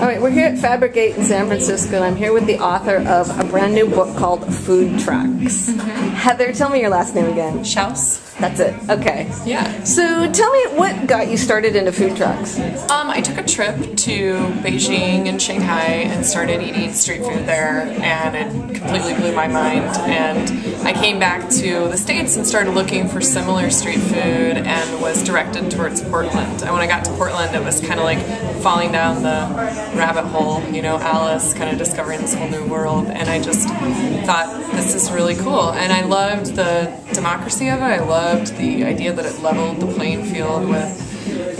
All right, we're here at Fabricate in San Francisco, and I'm here with the author of a brand new book called Food Trucks. Heather, tell me your last name again. Schaus. That's it. Okay. Yeah. So tell me what got you started into food trucks. I took a trip to Beijing and Shanghai and started eating street food there, and it completely blew my mind. And I came back to the States and started looking for similar street food and was directed towards Portland. And when I got to Portland, it was kind of like falling down the rabbit hole, you know, Alice, kind of discovering this whole new world. And I just thought, this is really cool. And I loved the democracy of it. I loved the idea that it leveled the playing field with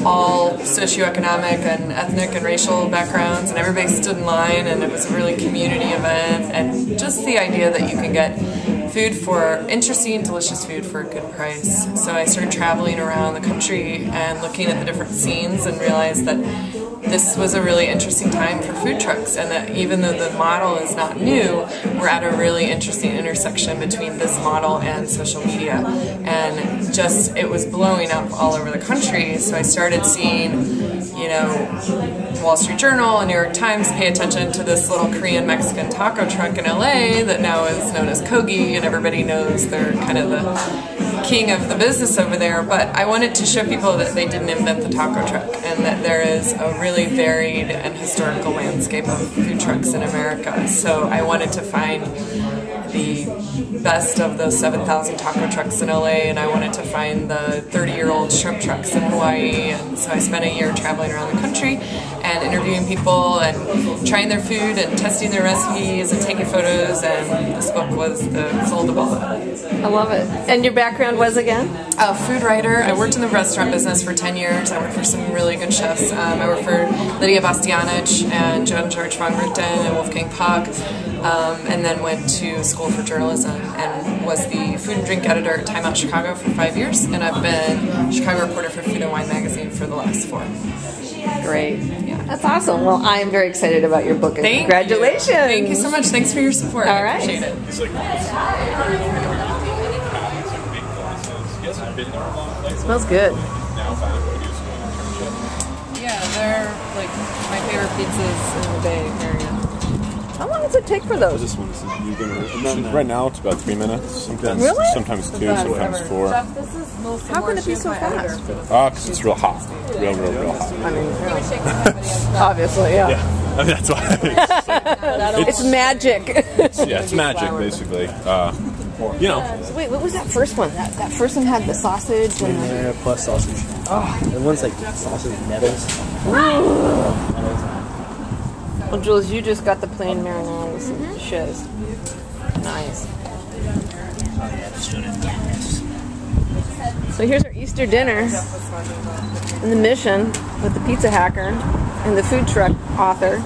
all socioeconomic and ethnic and racial backgrounds, and everybody stood in line, and it was a really community event, and just the idea that you can get food for interesting, delicious food for a good price. So I started traveling around the country and looking at the different scenes and realized that this was a really interesting time for food trucks, and that even though the model is not new, we're at a really interesting intersection between this model and social media. And just, it was blowing up all over the country, so I started seeing, you know, Wall Street Journal and New York Times pay attention to this little Korean Mexican taco truck in LA that now is known as Kogi, and everybody knows they're kind of the king of the business over there. But I wanted to show people that they didn't invent the taco truck, and that there is a really varied and historical landscape of food trucks in America. So I wanted to find the best of those 7,000 taco trucks in LA, and I wanted to find the 30-year-old shrimp trucks in Hawaii. And so I spent a year traveling around the country and interviewing people and trying their food and testing their recipes and taking photos, and this book was the result of all that. I love it. And your background was again? A food writer. I worked in the restaurant business for 10 years. I worked for some really good chefs. I worked for Lydia Bastianich and Joan George von Rutten and Wolfgang Puck, and then went to school for journalism and was the food and drink editor at Time Out Chicago for 5 years, and I've been Chicago reporter for Food and Wine magazine for the last 4. Great. Yeah. That's awesome. Well, I am very excited about your book, and congratulations. Thank you so much. Thanks for your support. All I right. appreciate it. Smells good. Yeah, they're like my favorite pizzas in the Bay Area. How long does it take for those? This one is right now it's about 3 minutes. Sometimes, Really? sometimes 2, sometimes 4. How can it be so fast? Because it's real hot. Real hot. I mean, obviously, yeah. Yeah, I mean, that's why. It's magic. It's magic, basically. You know. Wait, what was that first one? That first one had the sausage and Marinara plus sausage. Oh, the one's like sausage nettles. Well, Jules, you just got the plain marinara with some shiz. Nice. So here's our Easter dinner in the Mission with the pizza hacker and the food truck author.